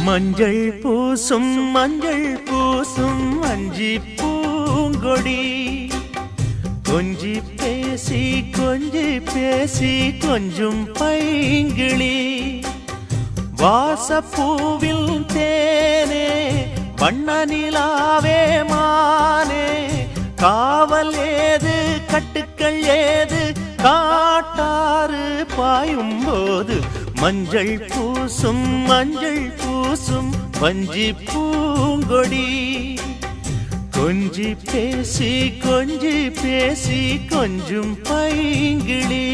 மஞ்சள் பூசும் அஞ்சி பூங்கொடி கொஞ்சி பேசி கொஞ்சம் பைங்கிளி வாசப்பூவில் தேனே வண்ண நிலாவே மானே காவல் ஏது கட்டுக்கள் ஏது காட்டாறு பாயும் போது மஞ்சள் பூசும் வஞ்சி பூங்கொடி கொஞ்சி பேசி கொஞ்சம் பைங்கிளி